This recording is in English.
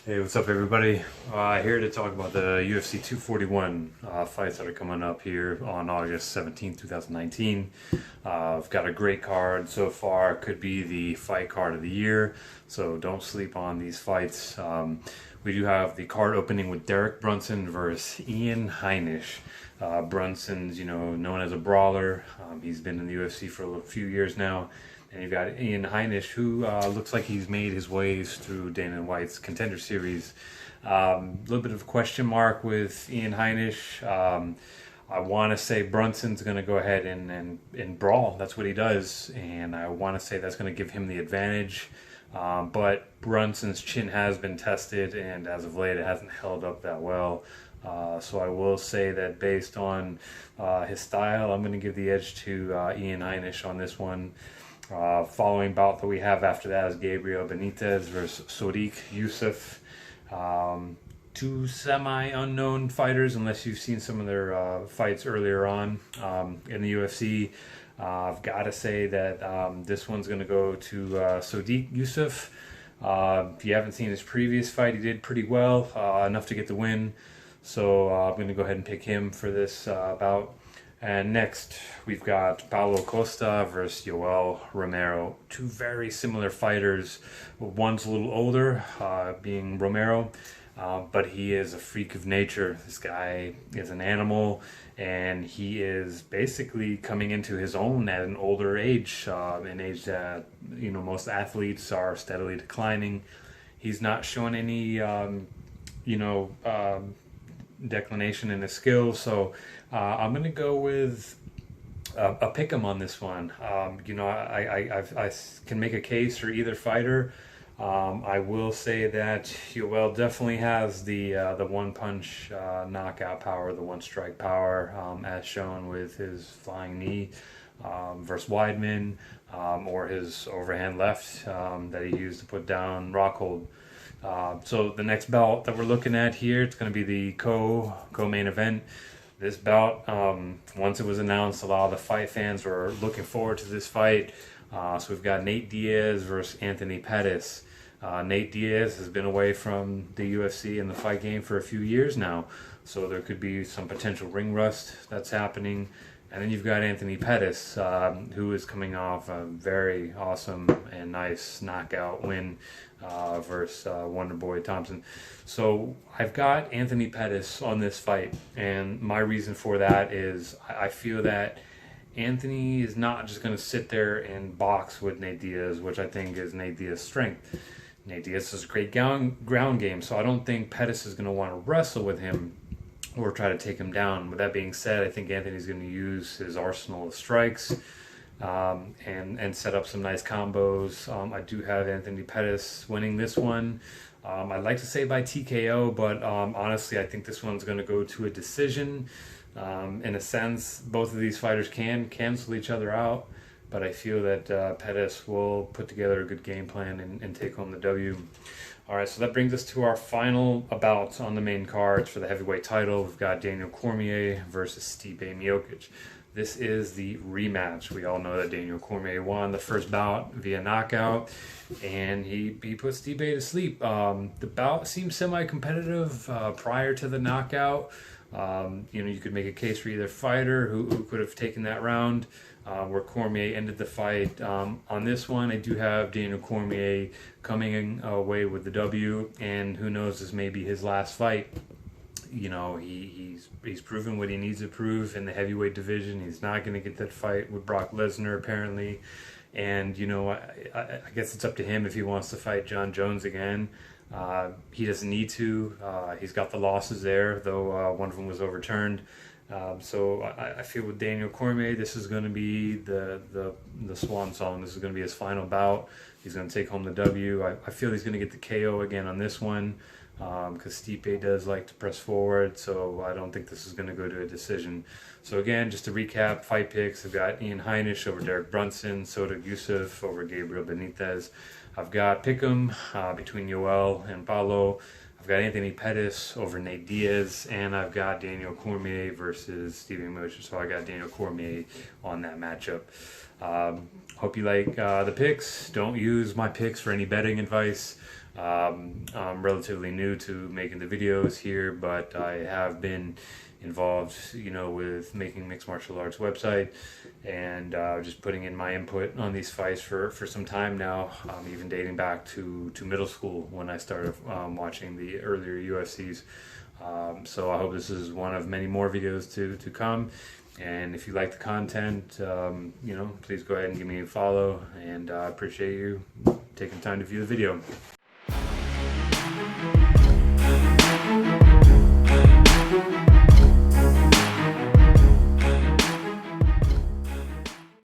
Hey, what's up, everybody? Here to talk about the UFC 241 fights that are coming up here on August 17th, 2019. I've got a great card so far. Could be the fight card of the year, so don't sleep on these fights. We do have the card opening with Derek Brunson versus Ian Heinisch. Brunson's, known as a brawler. He's been in the UFC for a few years now. And you've got Ian Heinisch, who looks like he's made his ways through Dana White's Contender Series. A little bit of a question mark with Ian Heinisch. I want to say Brunson's going to go ahead and brawl. That's what he does. And I want to say that's going to give him the advantage. But Brunson's chin has been tested, and as of late, it hasn't held up that well. So I will say that based on his style, I'm going to give the edge to Ian Heinisch on this one. Following bout that we have after that is Gabriel Benitez versus Sodiq Yusuff. Two semi-unknown fighters, unless you've seen some of their fights earlier on in the UFC. I've got to say that this one's going to go to Sodiq Yusuff. If you haven't seen his previous fight, he did pretty well, enough to get the win. So I'm going to go ahead and pick him for this bout. And next, we've got Paulo Costa versus Yoel Romero. Two very similar fighters. One's a little older, being Romero, but he is a freak of nature. This guy is an animal, and he is basically coming into his own at an older age, an age that, most athletes are steadily declining. He's not showing any, declination in his skills, so I'm going to go with a pick 'em on this one. I can make a case for either fighter. I will say that Yoel definitely has the one punch knockout power, the one strike power, as shown with his flying knee versus Weidman, or his overhand left that he used to put down Rockhold. So the next bout that we're looking at here, it's going to be the co-main event. This bout, once it was announced, a lot of the fight fans were looking forward to this fight. So we've got Nate Diaz versus Anthony Pettis. Nate Diaz has been away from the UFC and the fight game for a few years now, so there could be some potential ring rust that's happening. And then you've got Anthony Pettis, who is coming off a very awesome and nice knockout win versus Wonderboy Thompson. So I've got Anthony Pettis on this fight, and my reason for that is I feel that Anthony is not just going to sit there and box with Nate Diaz, which I think is Nate Diaz's strength. Nate Diaz has a great ground game, so I don't think Pettis is going to want to wrestle with him or try to take him down. With that being said, I think Anthony's going to use his arsenal of strikes and set up some nice combos. I do have Anthony Pettis winning this one. I'd like to say by TKO, but honestly, I think this one's going to go to a decision. In a sense, both of these fighters can cancel each other out, but I feel that Pettis will put together a good game plan and take home the W. All right, so that brings us to our final bout on the main cards for the heavyweight title. We've got Daniel Cormier versus Stipe Miococ. This is the rematch. We all know that Daniel Cormier won the first bout via knockout, and he put Stipe to sleep. The bout seemed semi-competitive prior to the knockout. You could make a case for either fighter who could have taken that round, where Cormier ended the fight. On this one, I do have Daniel Cormier coming away with the W, and who knows, this may be his last fight. He's proven what he needs to prove in the heavyweight division. He's not going to get that fight with Brock Lesnar, apparently. And, I guess it's up to him if he wants to fight John Jones again. He doesn't need to. He's got the losses there, though one of them was overturned. So I feel with Daniel Cormier, this is going to be the swan song. This is going to be his final bout. He's going to take home the W. I feel he's going to get the KO again on this one, because Stipe does like to press forward, so I don't think this is going to go to a decision. So again, just to recap, fight picks, I've got Ian Heinisch over Derek Brunson, Sodiq Yusuff over Gabriel Benitez. I've got Pick'em between Yoel and Paulo. I've got Anthony Pettis over Nate Diaz, and I've got Daniel Cormier versus Stephen Mosher. So I got Daniel Cormier on that matchup. Hope you like the picks. Don't use my picks for any betting advice. I'm relatively new to making the videos here, but I have been involved, you know, with making mixed martial arts website and just putting in my input on these fights for some time now, even dating back to middle school when I started watching the earlier UFCs. So I hope this is one of many more videos to come. And if you like the content, you know, please go ahead and give me a follow, and I appreciate you taking time to view the video.